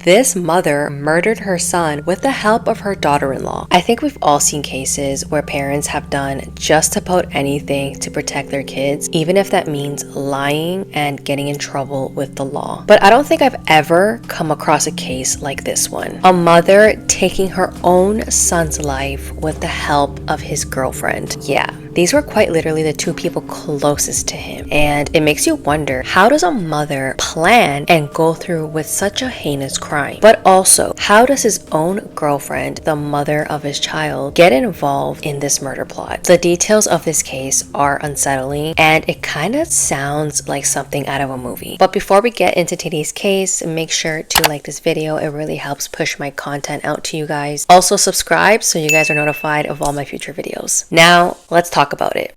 This mother murdered her son with the help of her daughter-in-law. I think we've all seen cases where parents have done just about anything to protect their kids, even if that means lying and getting in trouble with the law. But I don't think I've ever come across a case like this one. A mother taking her own son's life with the help of his girlfriend. Yeah. These were quite literally the two people closest to him. And it makes you wonder, how does a mother plan and go through with such a heinous crime? But also, how does his own girlfriend, the mother of his child, get involved in this murder plot? The details of this case are unsettling, and it kind of sounds like something out of a movie. But before we get into today's case, make sure to like this video. It really helps push my content out to you guys. Also subscribe so you guys are notified of all my future videos. Now, let's talk about it.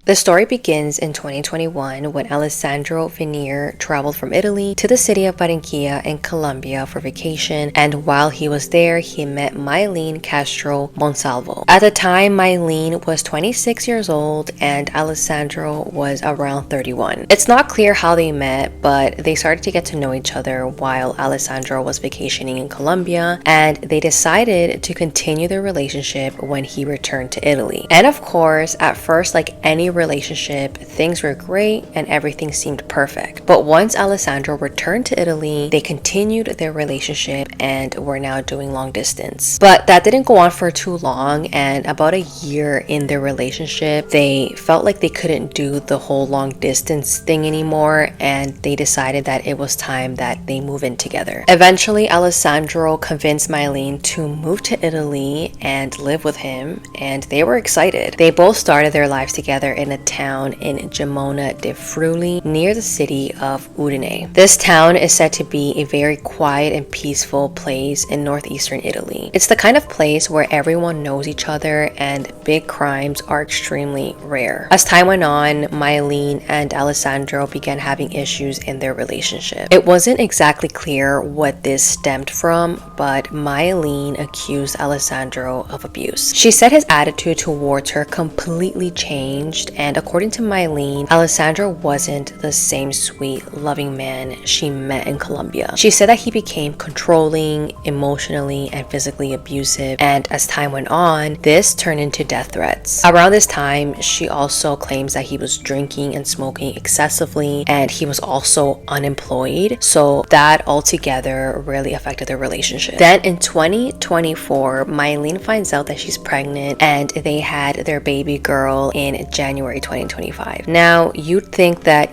The story begins in 2021 when Alessandro Venier traveled from Italy to the city of Barranquilla in Colombia for vacation, and while he was there, he met Mylene Castro Monsalvo. At the time, Mylene was 26 years old and Alessandro was around 31. It's not clear how they met, but they started to get to know each other while Alessandro was vacationing in Colombia, and they decided to continue their relationship when he returned to Italy. And of course, at first, like any relationship, things were great and everything seemed perfect. But once Alessandro returned to Italy, they continued their relationship and were now doing long distance. But that didn't go on for too long, and about a year in their relationship, they felt like they couldn't do the whole long distance thing anymore, and they decided that it was time that they move in together. Eventually, Alessandro convinced Mylene to move to Italy and live with him, and they were excited. They both started their lives together in a town in Gemona de Friuli near the city of Udine. This town is said to be a very quiet and peaceful place in northeastern Italy. It's the kind of place where everyone knows each other and big crimes are extremely rare. As time went on, Mylene and Alessandro began having issues in their relationship. It wasn't exactly clear what this stemmed from, but Mylene accused Alessandro of abuse. She said his attitude towards her completely changed, and according to Mylene, Alessandro wasn't the same sweet, loving man she met in Colombia. She said that he became controlling, emotionally and physically abusive, and as time went on, this turned into death threats. Around this time, she also claims that he was drinking and smoking excessively, and he was also unemployed, so that altogether really affected their relationship. Then in 2024, Mylene finds out that she's pregnant, and they had their baby girl in January 2025. Now, you'd think that,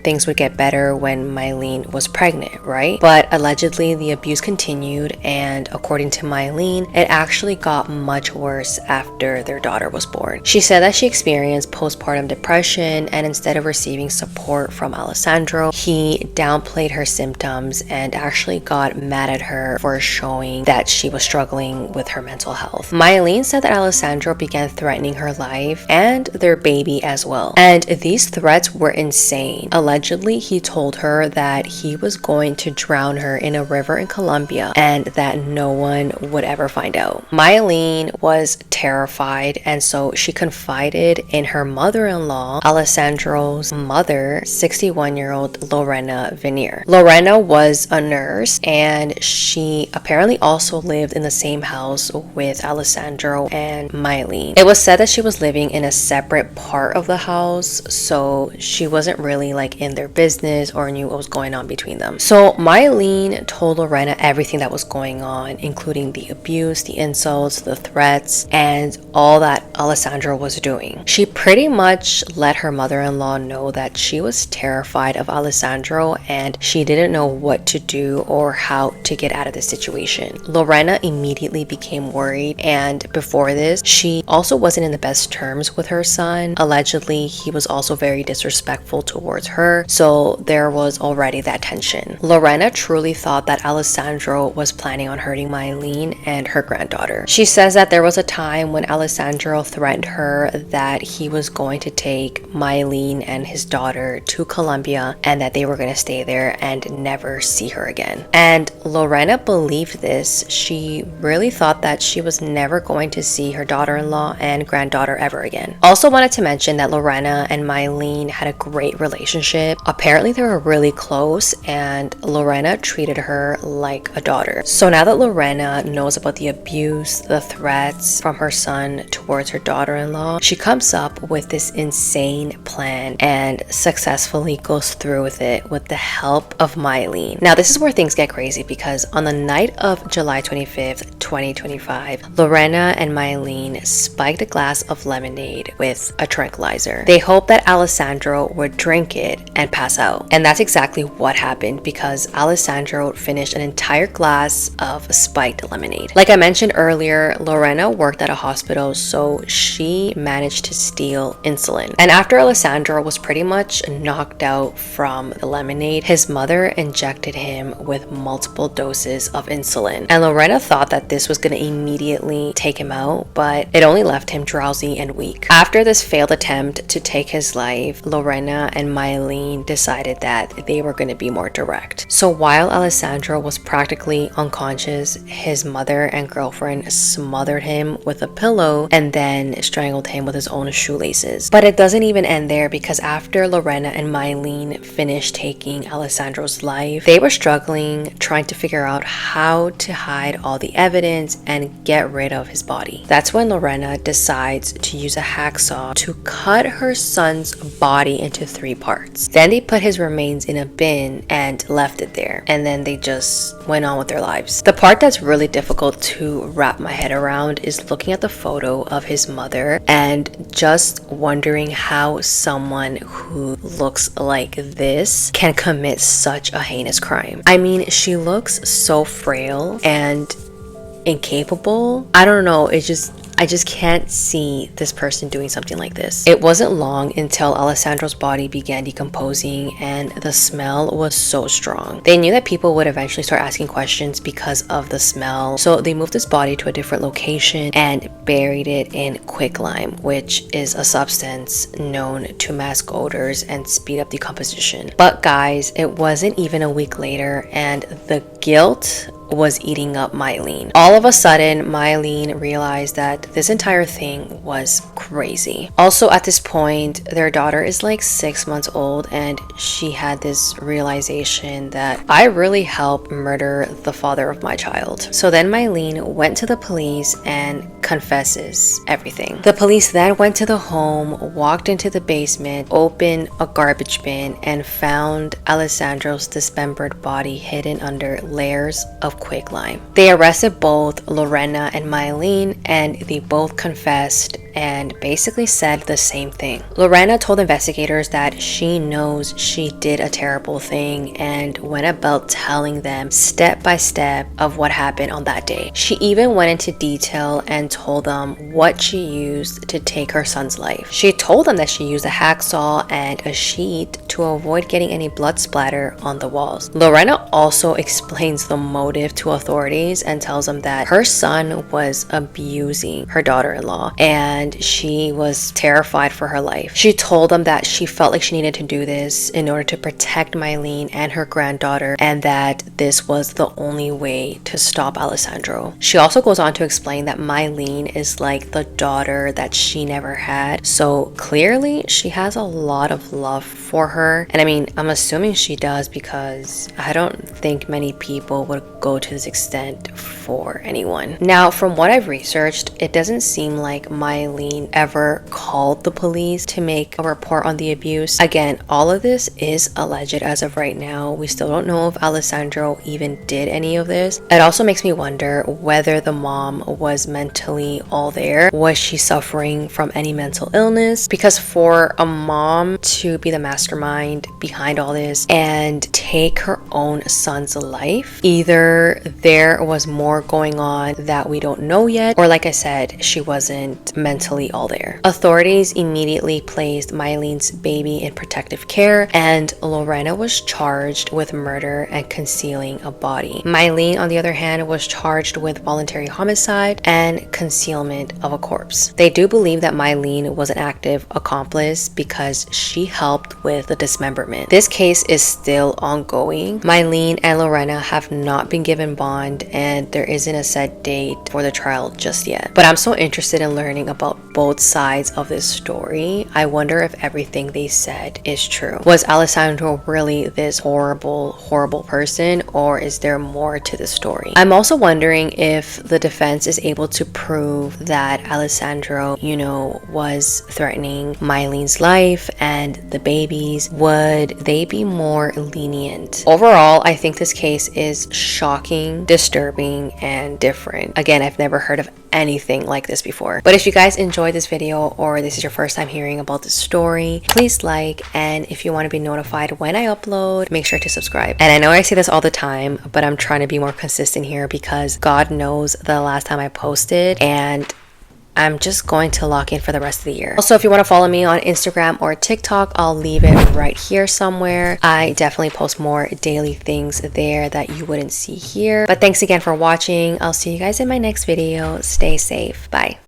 things would get better when Mylene was pregnant, right? But allegedly, the abuse continued, and according to Mylene, it actually got much worse after their daughter was born. She said that she experienced postpartum depression, and instead of receiving support from Alessandro, he downplayed her symptoms and actually got mad at her for showing that she was struggling with her mental health. Mylene said that Alessandro began threatening her life and their baby as well. And these threats were insane. Allegedly, he told her that he was going to drown her in a river in Colombia and that no one would ever find out. Mylene was terrified, and so she confided in her mother-in-law, Alessandro's mother, 61-year-old Lorena Venier. Lorena was a nurse, and she apparently also lived in the same house with Alessandro and Mylene. It was said that she was living in a separate part of the house, so she wasn't really like in their business or knew what was going on between them. So Mylene told Lorena everything that was going on, including the abuse, the insults, the threats, and all that Alessandro was doing. She pretty much let her mother-in-law know that she was terrified of Alessandro and she didn't know what to do or how to get out of the situation. Lorena immediately became worried, and before this, she also wasn't in the best terms with her son. Allegedly, he was also very disrespectful towards her, so there was already that tension. Lorena truly thought that Alessandro was planning on hurting Mylene and her granddaughter. She says that there was a time when Alessandro threatened her that he was going to take Mylene and his daughter to Colombia and that they were going to stay there and never see her again. And Lorena believed this. She really thought that she was never going to see her daughter-in-law and granddaughter ever again. Also wanted to mention that Lorena and Mylene had a great relationship. Apparently they were really close, and Lorena treated her like a daughter. So now that Lorena knows about the abuse, the threats from her son towards her daughter-in-law, she comes up with this insane plan and successfully goes through with it with the help of Mylene. Now this is where things get crazy, because on the night of July 25th, 2025, Lorena and Mylene spiked a glass of lemonade with a tranquilizer. They hoped that Alessandro would drink it and pass out. And that's exactly what happened, because Alessandro finished an entire glass of spiked lemonade. Like I mentioned earlier, Lorena worked at a hospital, so she managed to steal insulin. And after Alessandro was pretty much knocked out from the lemonade, his mother injected him with multiple doses of insulin. And Lorena thought that this was going to immediately take him out, but it only left him drowsy and weak. After this failed attempt to take his life, Lorena and Mylene decided that they were going to be more direct. So while Alessandro was practically unconscious, his mother and girlfriend smothered him with a pillow and then strangled him with his own shoelaces. But it doesn't even end there, because after Lorena and Mylene finished taking Alessandro's life, they were struggling trying to figure out how to hide all the evidence and get rid of his body. That's when Lorena decides to use a hacksaw to cut her son's body into 3 parts. Then they put his remains in a bin and left it there, and then they just went on with their lives. The part that's really difficult to wrap my head around is looking at the photo of his mother and just wondering how someone who looks like this can commit such a heinous crime. I mean, she looks so frail and incapable. I don't know, I just can't see this person doing something like this. It wasn't long until Alessandro's body began decomposing, and the smell was so strong. They knew that people would eventually start asking questions because of the smell, so they moved his body to a different location and buried it in quicklime, which is a substance known to mask odors and speed up decomposition. But guys, it wasn't even a week later, and the guilt was eating up Mylene. All of a sudden, Mylene realized that this entire thing was crazy. Also, at this point, their daughter is like 6 months old, and she had this realization that I really helped murder the father of my child. So then Mylene went to the police and confesses everything. The police then went to the home, walked into the basement, opened a garbage bin, and found Alessandro's dismembered body hidden under layers of quicklime. They arrested both Lorena and Mylene, and they both confessed and basically said the same thing. Lorena told investigators that she knows she did a terrible thing and went about telling them step by step of what happened on that day. She even went into detail and told them what she used to take her son's life. She told them that she used a hacksaw and a sheet to avoid getting any blood splatter on the walls. Lorena also explains the motive to authorities and tells them that her son was abusing her daughter-in-law and she was terrified for her life. She told them that she felt like she needed to do this in order to protect Mylene and her granddaughter, and that this was the only way to stop Alessandro. She also goes on to explain that Mylene is like the daughter that she never had, so clearly she has a lot of love for her. And I mean, I'm assuming she does, because I don't think many people would go to this extent for anyone. Now, from what I've researched, it doesn't seem like Mylene ever called the police to make a report on the abuse. Again, all of this is alleged as of right now. We still don't know if Alessandro even did any of this. It also makes me wonder whether the mom was mentally all there. Was she suffering from any mental illness? Because for a mom to be the mastermind behind all this and take her own son's life, either there was more going on that we don't know yet, or like I said, she wasn't mentally all there. Authorities immediately placed Mylene's baby in protective care, and Lorena was charged with murder and concealing a body. Mylene, on the other hand, was charged with voluntary homicide and concealment of a corpse. They do believe that Mylene was an active accomplice because she helped with the dismemberment. This case is still ongoing. Mylene and Lorena have not been given bond, and there isn't a set date for the trial just yet. But I'm so interested in learning about both sides of this story. I wonder if everything they said is true. Was Alessandro really this horrible person, or is there more to the story? I'm also wondering if the defense is able to prove that Alessandro, you know, was threatening Mylene's life and the babies. Would they be more lenient? Overall, I think this case is shocking, disturbing, and different. Again, I've never heard of anything like this before. But if you guys enjoyed this video, or this is your first time hearing about this story, please like, and if you want to be notified when I upload, make sure to subscribe. And I know I say this all the time, but I'm trying to be more consistent here because God knows the last time I posted, and I'm just going to lock in for the rest of the year. Also, if you want to follow me on Instagram or TikTok, I'll leave it right here somewhere. I definitely post more daily things there that you wouldn't see here. But thanks again for watching. I'll see you guys in my next video. Stay safe. Bye.